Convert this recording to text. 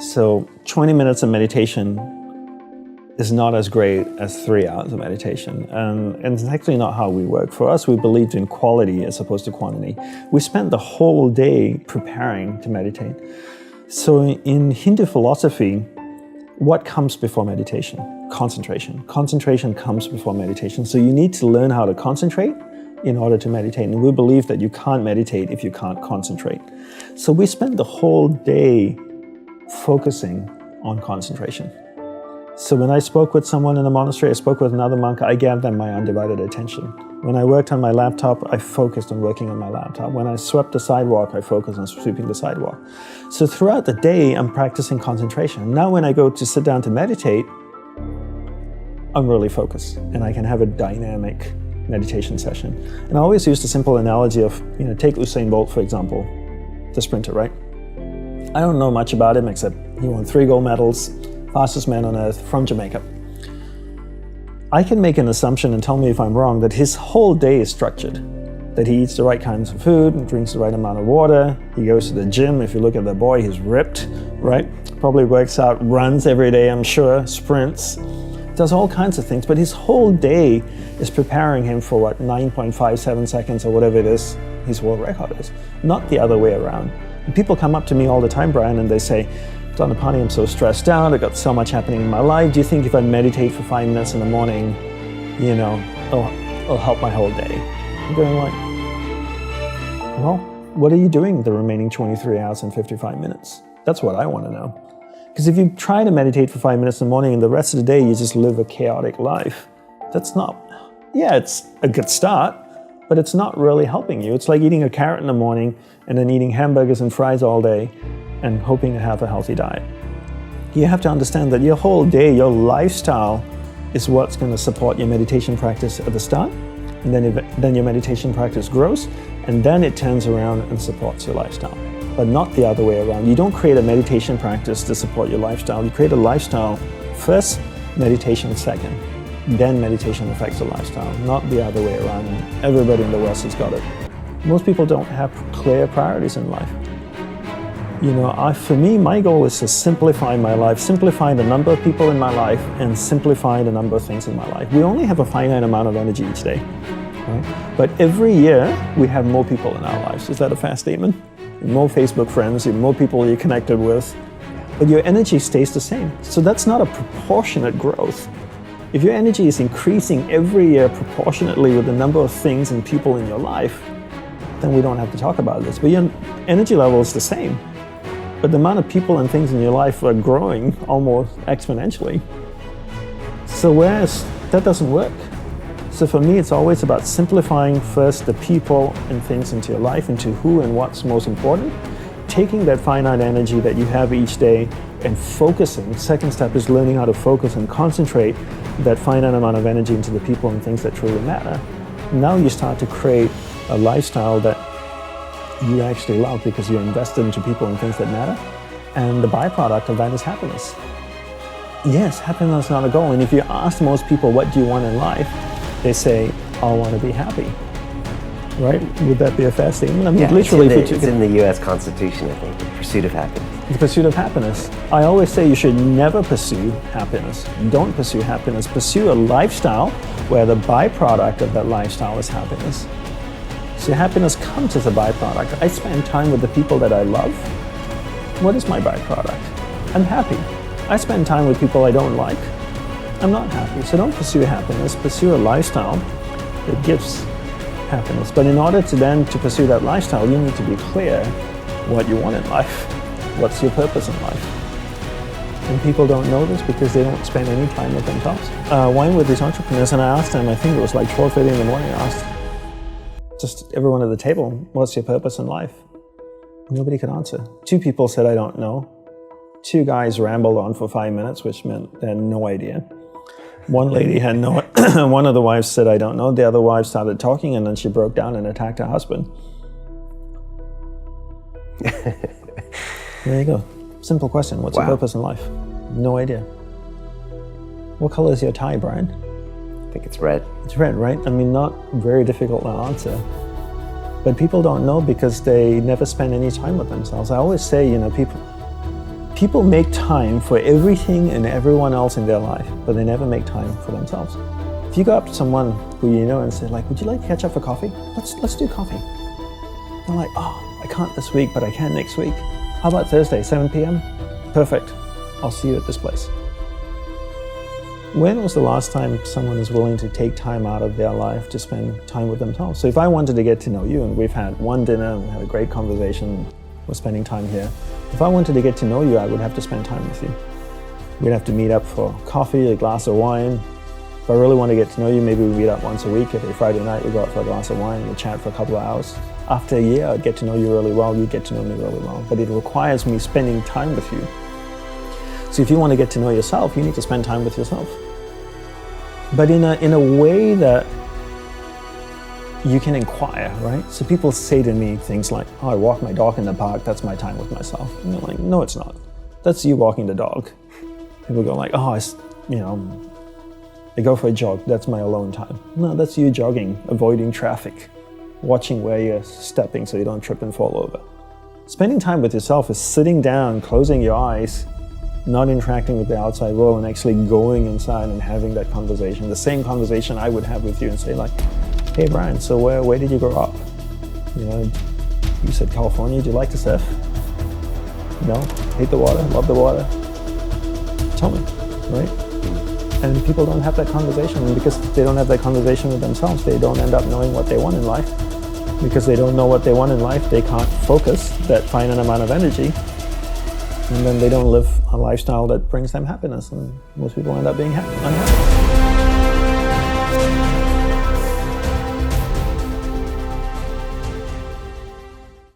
So 20 minutes of meditation is not as great as 3 hours of meditation. And it's actually not how we work. For us, we believed in quality as opposed to quantity. We spent the whole day preparing to meditate. So in Hindu philosophy, what comes before meditation? Concentration. Concentration comes before meditation. So you need to learn how to concentrate in order to meditate. And we believe that you can't meditate if you can't concentrate. So we spent the whole day focusing on concentration. So when I spoke with someone in the monastery, I spoke with another monk, I gave them my undivided attention. When I worked on my laptop, I focused on working on my laptop. When I swept the sidewalk, I focused on sweeping the sidewalk. So throughout the day, I'm practicing concentration. Now when I go to sit down to meditate, I'm really focused and I can have a dynamic meditation session. And I always use the simple analogy of, take Usain Bolt, for example, the sprinter, right? I don't know much about him except he won 3 gold medals, fastest man on earth from Jamaica. I can make an assumption and tell me if I'm wrong that his whole day is structured, that he eats the right kinds of food and drinks the right amount of water. He goes to the gym. If you look at the boy, he's ripped, right? Probably works out, runs every day, I'm sure, sprints, does all kinds of things. But his whole day is preparing him for 9.57 seconds or whatever it is his world record is, not the other way around. And people come up to me all the time, Brian, and they say, Dandapani, I'm so stressed out, I've got so much happening in my life. Do you think if I meditate for 5 minutes in the morning, it'll help my whole day? I'm going like, well, what are you doing the remaining 23 hours and 55 minutes? That's what I want to know. Because if you try to meditate for 5 minutes in the morning and the rest of the day you just live a chaotic life, that's not, it's a good start, but it's not really helping you. It's like eating a carrot in the morning and then eating hamburgers and fries all day and hoping to have a healthy diet. You have to understand that your whole day, your lifestyle is what's going to support your meditation practice at the start, and then your meditation practice grows, and then it turns around and supports your lifestyle, but not the other way around. You don't create a meditation practice to support your lifestyle. You create a lifestyle first, meditation second, then meditation affects the lifestyle, not the other way around. And everybody in the West has got it. Most people don't have clear priorities in life. For me, my goal is to simplify my life, simplify the number of people in my life, and simplify the number of things in my life. We only have a finite amount of energy each day, right? But every year, we have more people in our lives. Is that a fair statement? More Facebook friends, more people you're connected with, but your energy stays the same. So that's not a proportionate growth. If your energy is increasing every year proportionately with the number of things and people in your life, then we don't have to talk about this. But your energy level is the same. But the amount of people and things in your life are growing almost exponentially. So whereas that doesn't work. So for me, it's always about simplifying first the people and things into your life, into who and what's most important, taking that finite energy that you have each day and focusing. Second step is learning how to focus and concentrate that finite amount of energy into the people and things that truly matter. Now you start to create a lifestyle that you actually love because you're invested into people and things that matter. And the byproduct of that is happiness. Yes, happiness is not a goal. And if you ask most people, what do you want in life? They say, I want to be happy. Right? Would that be a fair statement? I mean, literally, it's in the U.S. Constitution, I think, the pursuit of happiness. The pursuit of happiness. I always say you should never pursue happiness. Don't pursue happiness. Pursue a lifestyle where the byproduct of that lifestyle is happiness. So happiness comes as a byproduct. I spend time with the people that I love. What is my byproduct? I'm happy. I spend time with people I don't like. I'm not happy. So don't pursue happiness. Pursue a lifestyle that gives happiness. But in order to pursue that lifestyle, you need to be clear what you want in life. What's your purpose in life? And people don't know this because they don't spend any time with themselves. Wine with these entrepreneurs, and I asked them, I think it was like 12:30 in the morning, I asked just everyone at the table, what's your purpose in life? Nobody could answer. 2 people said, I don't know. 2 guys rambled on for 5 minutes, which meant they had no idea. One lady had no, one of the wives said, I don't know. The other wife started talking and then she broke down and attacked her husband. There you go. Simple question. What's your purpose in life? No idea. What color is your tie, Brian? I think it's red. It's red, right? I mean, not very difficult to answer. But people don't know because they never spend any time with themselves. I always say, People make time for everything and everyone else in their life, but they never make time for themselves. If you go up to someone who you know and say like, would you like to catch up for coffee? Let's do coffee. They're like, oh, I can't this week, but I can next week. How about Thursday, 7 p.m.? Perfect. I'll see you at this place. When was the last time someone is willing to take time out of their life to spend time with themselves? So if I wanted to get to know you, and we've had one dinner, and we had a great conversation, we're spending time here. If I wanted to get to know you, I would have to spend time with you. We'd have to meet up for coffee, a glass of wine. If I really want to get to know you, maybe we meet up once a week. Every Friday night, we go out for a glass of wine, we chat for a couple of hours. After a year, I'd get to know you really well, you get to know me really well. But it requires me spending time with you. So if you want to get to know yourself, you need to spend time with yourself. But in a way that you can inquire, right? So people say to me things like, oh, I walk my dog in the park, that's my time with myself. And you're like, no, it's not. That's you walking the dog. People go like, oh, I go for a jog, that's my alone time. No, that's you jogging, avoiding traffic, watching where you're stepping so you don't trip and fall over. Spending time with yourself is sitting down, closing your eyes, not interacting with the outside world, and actually going inside and having that conversation. The same conversation I would have with you and say like, hey Brian, so where did you grow up? You know, you said California, do you like to surf? No? Hate the water? Love the water? Tell me, right? And people don't have that conversation, and because they don't have that conversation with themselves, they don't end up knowing what they want in life. Because they don't know what they want in life, they can't focus that finite amount of energy, and then they don't live a lifestyle that brings them happiness, and most people end up being unhappy.